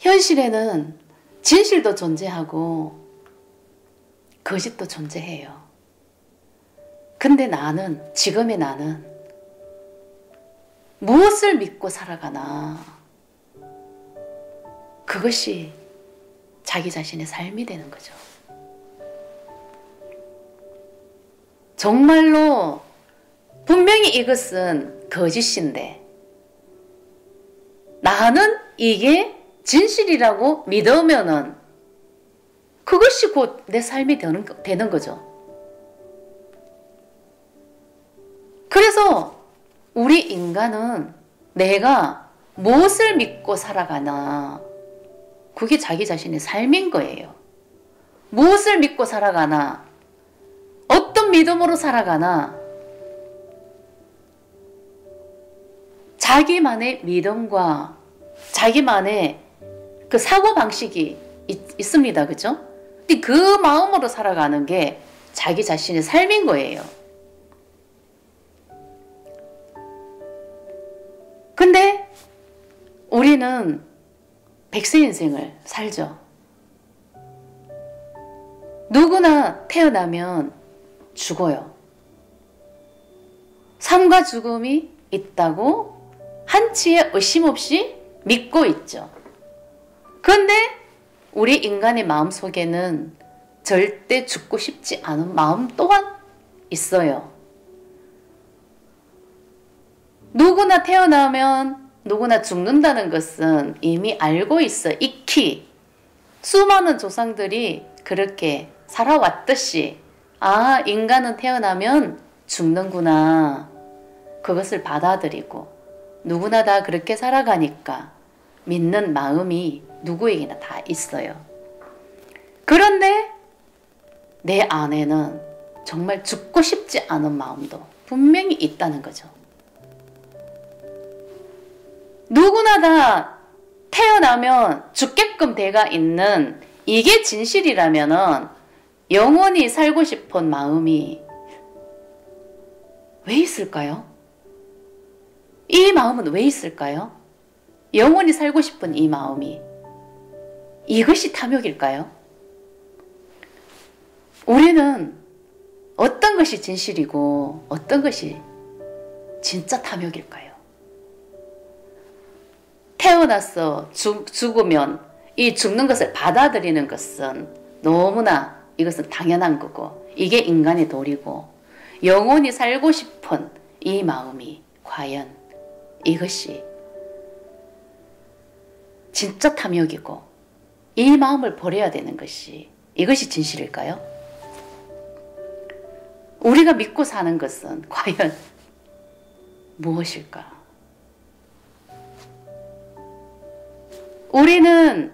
현실에는 진실도 존재하고 거짓도 존재해요. 근데 나는, 지금의 나는 무엇을 믿고 살아가나, 그것이 자기 자신의 삶이 되는 거죠. 정말로 분명히 이것은 거짓인데 나는 이게 진실이라고 믿으면은 그것이 곧 내 삶이 되는 거죠. 그래서 우리 인간은 내가 무엇을 믿고 살아가나, 그게 자기 자신의 삶인 거예요. 무엇을 믿고 살아가나, 어떤 믿음으로 살아가나, 자기만의 믿음과 자기만의 그 사고방식이 있습니다. 그죠? 근데 그 마음으로 살아가는 게 자기 자신의 삶인 거예요. 근데 우리는 백세 인생을 살죠. 누구나 태어나면 죽어요. 삶과 죽음이 있다고 한치의 의심 없이 믿고 있죠. 그런데 우리 인간의 마음속에는 절대 죽고 싶지 않은 마음 또한 있어요. 누구나 태어나면 누구나 죽는다는 것은 이미 알고 있어. 익히 수많은 조상들이 그렇게 살아왔듯이, 아, 인간은 태어나면 죽는구나, 그것을 받아들이고 누구나 다 그렇게 살아가니까 믿는 마음이 누구에게나 다 있어요. 그런데 내 안에는 정말 죽고 싶지 않은 마음도 분명히 있다는 거죠. 누구나 다 태어나면 죽게끔 돼가 있는 이게 진실이라면은 영원히 살고 싶은 마음이 왜 있을까요? 이 마음은 왜 있을까요? 영원히 살고 싶은 이 마음이, 이것이 탐욕일까요? 우리는 어떤 것이 진실이고 어떤 것이 진짜 탐욕일까요? 태어나서 죽으면 이 죽는 것을 받아들이는 것은 너무나, 이것은 당연한 거고, 이게 인간의 도리고, 영원히 살고 싶은 이 마음이 과연 이것이 진짜 탐욕이고 이 마음을 버려야 되는 것이, 이것이 진실일까요? 우리가 믿고 사는 것은 과연 무엇일까? 우리는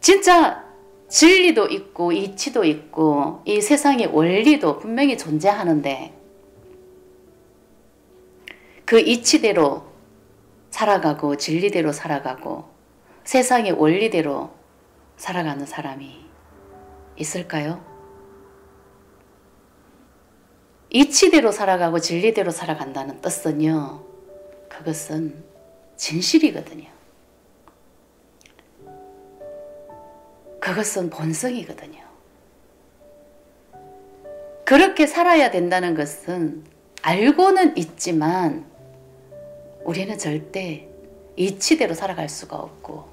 진짜 진리도 있고 이치도 있고 이 세상의 원리도 분명히 존재하는데 그 이치대로 살아가고 진리대로 살아가고 세상의 원리대로 살아가는 사람이 있을까요? 이치대로 살아가고 진리대로 살아간다는 뜻은요, 그것은 진실이거든요. 그것은 본성이거든요. 그렇게 살아야 된다는 것은 알고는 있지만 우리는 절대 이치대로 살아갈 수가 없고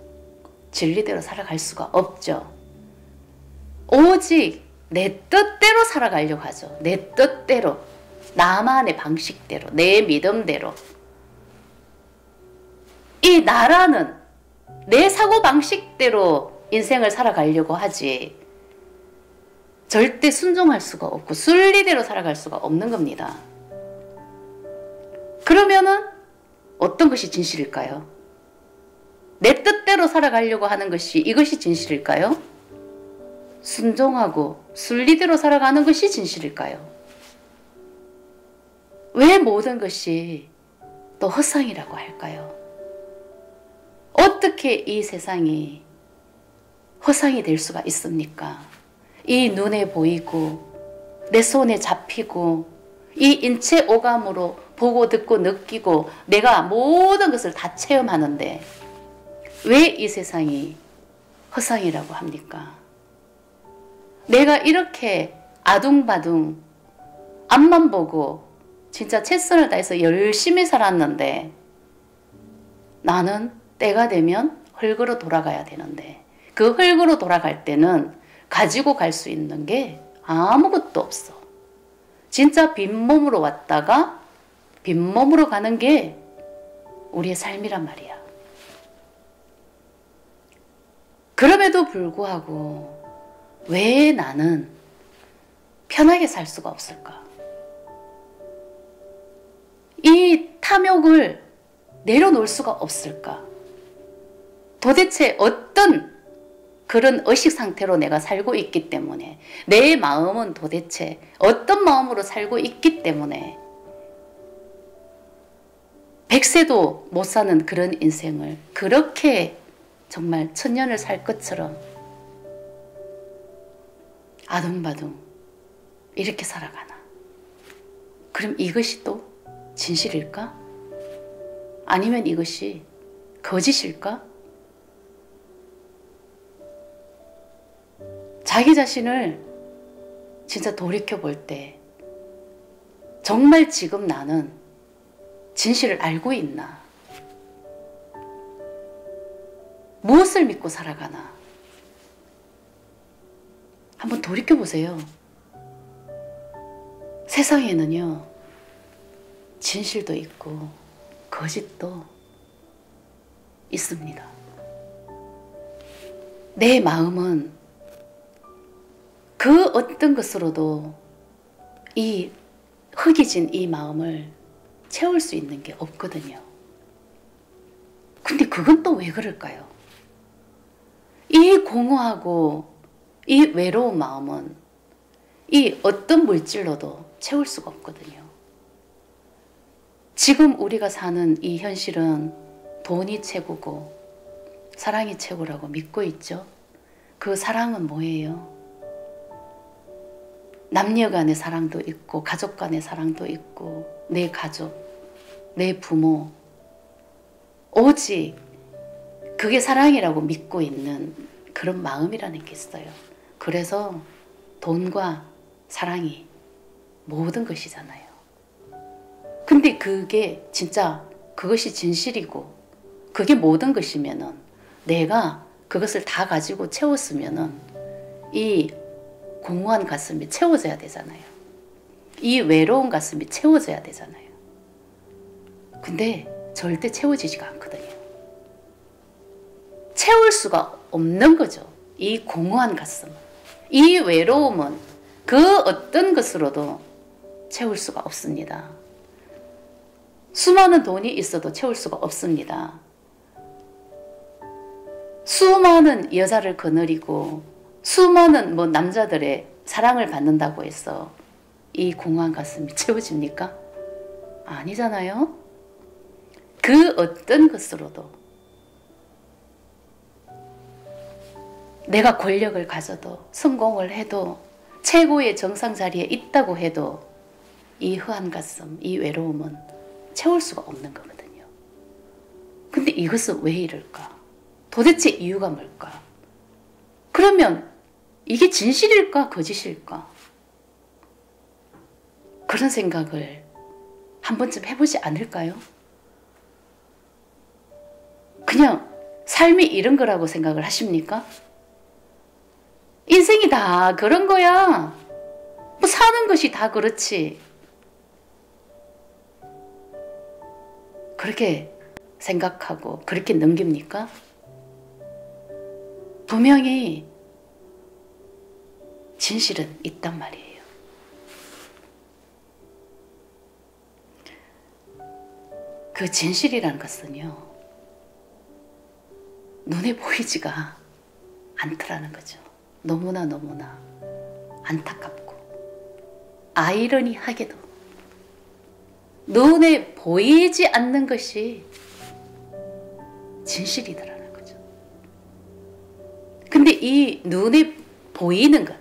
진리대로 살아갈 수가 없죠. 오직 내 뜻대로 살아가려고 하죠. 내 뜻대로, 나만의 방식대로, 내 믿음대로. 이 나라는 내 사고방식대로 인생을 살아가려고 하지 절대 순종할 수가 없고 순리대로 살아갈 수가 없는 겁니다. 그러면은 어떤 것이 진실일까요? 내 뜻대로 살아가려고 하는 것이, 이것이 진실일까요? 순종하고 순리대로 살아가는 것이 진실일까요? 왜 모든 것이 또 허상이라고 할까요? 어떻게 이 세상이 허상이 될 수가 있습니까? 이 눈에 보이고 내 손에 잡히고 이 인체 오감으로 보고 듣고 느끼고 내가 모든 것을 다 체험하는데 왜 이 세상이 허상이라고 합니까? 내가 이렇게 아둥바둥 앞만 보고 진짜 최선을 다해서 열심히 살았는데 나는 때가 되면 흙으로 돌아가야 되는데 그 흙으로 돌아갈 때는 가지고 갈 수 있는 게 아무것도 없어. 진짜 빈몸으로 왔다가 빈몸으로 가는 게 우리의 삶이란 말이야. 그럼에도 불구하고 왜 나는 편하게 살 수가 없을까? 이 탐욕을 내려놓을 수가 없을까? 도대체 어떤 그런 의식 상태로 내가 살고 있기 때문에 내 마음은 도대체 어떤 마음으로 살고 있기 때문에 100세도 못 사는 그런 인생을 그렇게 정말 천년을 살 것처럼 아둥바둥 이렇게 살아가나? 그럼 이것이 또 진실일까? 아니면 이것이 거짓일까? 자기 자신을 진짜 돌이켜볼 때 정말 지금 나는 진실을 알고 있나? 무엇을 믿고 살아가나? 한번 돌이켜보세요. 세상에는요, 진실도 있고 거짓도 있습니다. 내 마음은 그 어떤 것으로도 이 흙이진 이 마음을 채울 수 있는 게 없거든요. 근데 그건 또 왜 그럴까요? 이 공허하고 이 외로운 마음은 이 어떤 물질로도 채울 수가 없거든요. 지금 우리가 사는 이 현실은 돈이 최고고 사랑이 최고라고 믿고 있죠. 그 사랑은 뭐예요? 남녀 간의 사랑도 있고 가족 간의 사랑도 있고 내 가족, 내 부모, 오직 그게 사랑이라고 믿고 있는 그런 마음이라는 게 있어요. 그래서 돈과 사랑이 모든 것이잖아요. 근데 그게 진짜 그것이 진실이고 그게 모든 것이면은 내가 그것을 다 가지고 채웠으면은 이 공허한 가슴이 채워져야 되잖아요. 이 외로운 가슴이 채워져야 되잖아요. 근데 절대 채워지지가 않거든요. 채울 수가 없는 거죠. 이 공허한 가슴, 이 외로움은 그 어떤 것으로도 채울 수가 없습니다. 수많은 돈이 있어도 채울 수가 없습니다. 수많은 여자를 거느리고 수많은 남자들의 사랑을 받는다고 해서 이 공허한 가슴이 채워집니까? 아니잖아요. 그 어떤 것으로도 내가 권력을 가져도 성공을 해도 최고의 정상 자리에 있다고 해도 이 허한 가슴, 이 외로움은 채울 수가 없는 거거든요. 근데 이것은 왜 이럴까? 도대체 이유가 뭘까? 그러면 이게 진실일까? 거짓일까? 그런 생각을 한 번쯤 해보지 않을까요? 그냥 삶이 이런 거라고 생각을 하십니까? 인생이 다 그런 거야. 사는 것이 다 그렇지. 그렇게 생각하고 그렇게 넘깁니까? 분명히 진실은 있단 말이에요. 그 진실이라는 것은요, 눈에 보이지가 않더라는 거죠. 너무나 안타깝고 아이러니하게도 눈에 보이지 않는 것이 진실이더라는 거죠. 근데 이 눈에 보이는 것,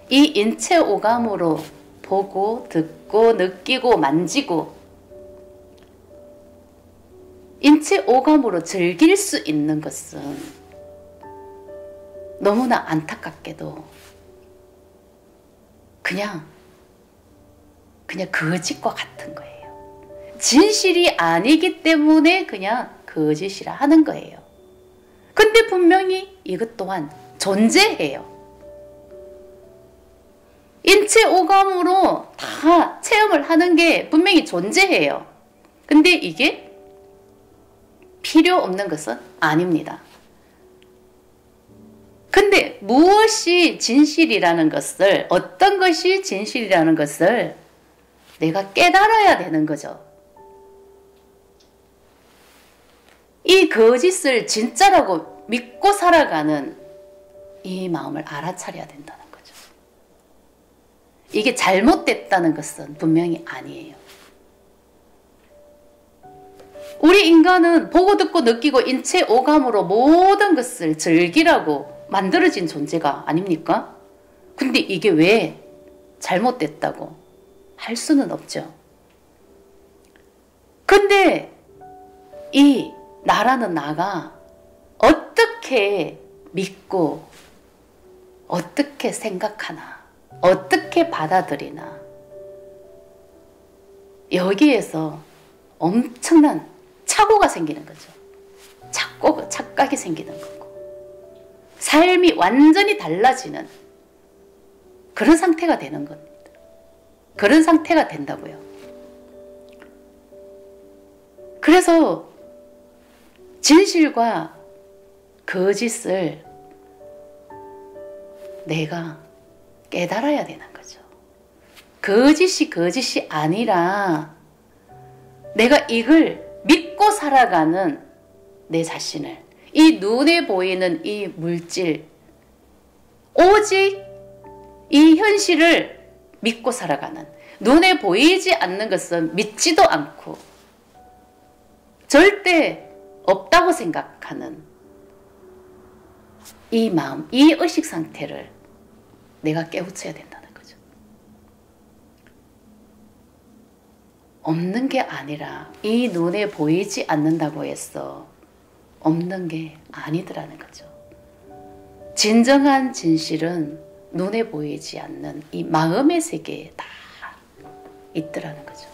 이 인체 오감으로 보고 듣고 느끼고 만지고 인체 오감으로 즐길 수 있는 것은 너무나 안타깝게도 그냥 거짓과 같은 거예요. 진실이 아니기 때문에 그냥 거짓이라 하는 거예요. 근데 분명히 이것 또한 존재해요. 인체 오감으로 다 체험을 하는 게 분명히 존재해요. 근데 이게 필요 없는 것은 아닙니다. 근데 무엇이 진실이라는 것을, 어떤 것이 진실이라는 것을 내가 깨달아야 되는 거죠. 이 거짓을 진짜라고 믿고 살아가는 이 마음을 알아차려야 된다는 거죠. 이게 잘못됐다는 것은 분명히 아니에요. 우리 인간은 보고 듣고 느끼고 인체 오감으로 모든 것을 즐기라고 만들어진 존재가 아닙니까? 근데 이게 왜 잘못됐다고 할 수는 없죠. 근데 이 나라는 나가 어떻게 믿고 어떻게 생각하나, 어떻게 받아들이나, 여기에서 엄청난 착오가 생기는 거죠. 착각이 생기는 거고, 삶이 완전히 달라지는 그런 상태가 되는 겁니다. 그런 상태가 된다고요. 그래서 진실과 거짓을 내가 깨달아야 되는 거죠. 거짓이 아니라 내가 이걸 믿고 살아가는 내 자신을, 이 눈에 보이는 이 물질, 오직 이 현실을 믿고 살아가는, 눈에 보이지 않는 것은 믿지도 않고 절대 없다고 생각하는 이 마음, 이 의식 상태를 내가 깨우쳐야 된다는 거죠. 없는 게 아니라 이 눈에 보이지 않는다고 해서 없는 게 아니더라는 거죠. 진정한 진실은 눈에 보이지 않는 이 마음의 세계에 다 있더라는 거죠.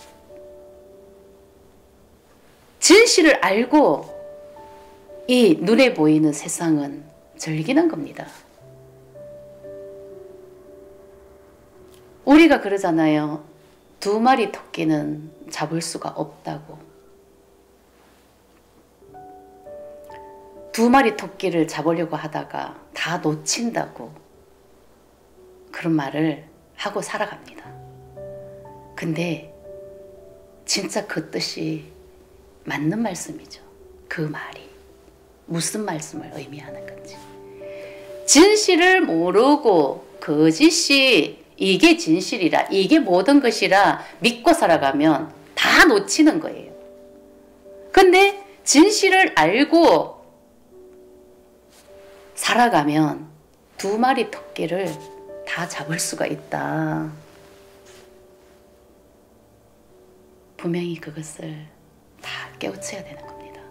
진실을 알고 이 눈에 보이는 세상은 즐기는 겁니다. 우리가 그러잖아요. 2마리 토끼는 잡을 수가 없다고. 2마리 토끼를 잡으려고 하다가 다 놓친다고 그런 말을 하고 살아갑니다. 근데 진짜 그 뜻이 맞는 말씀이죠. 그 말이 무슨 말씀을 의미하는 건지. 진실을 모르고 거짓이 이게 진실이라, 이게 모든 것이라 믿고 살아가면 다 놓치는 거예요. 근데 진실을 알고 살아가면 2마리 토끼를 다 잡을 수가 있다. 분명히 그것을 다 깨우쳐야 되는 겁니다.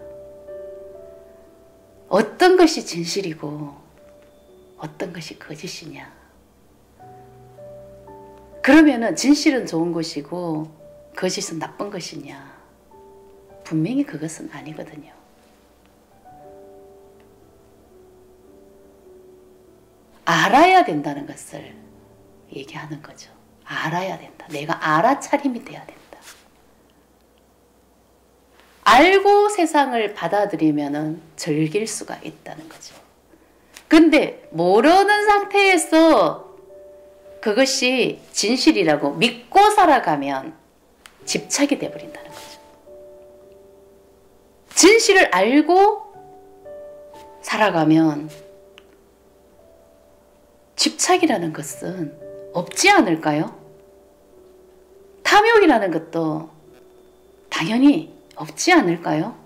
어떤 것이 진실이고 어떤 것이 거짓이냐. 그러면은 진실은 좋은 것이고 거짓은 나쁜 것이냐. 분명히 그것은 아니거든요. 알아야 된다는 것을 얘기하는 거죠. 알아야 된다. 내가 알아차림이 돼야 된다. 알고 세상을 받아들이면 즐길 수가 있다는 거죠. 근데 모르는 상태에서 그것이 진실이라고 믿고 살아가면 집착이 돼버린다는 거죠. 진실을 알고 살아가면 집착이라는 것은 없지 않을까요? 탐욕이라는 것도 당연히 없지 않을까요?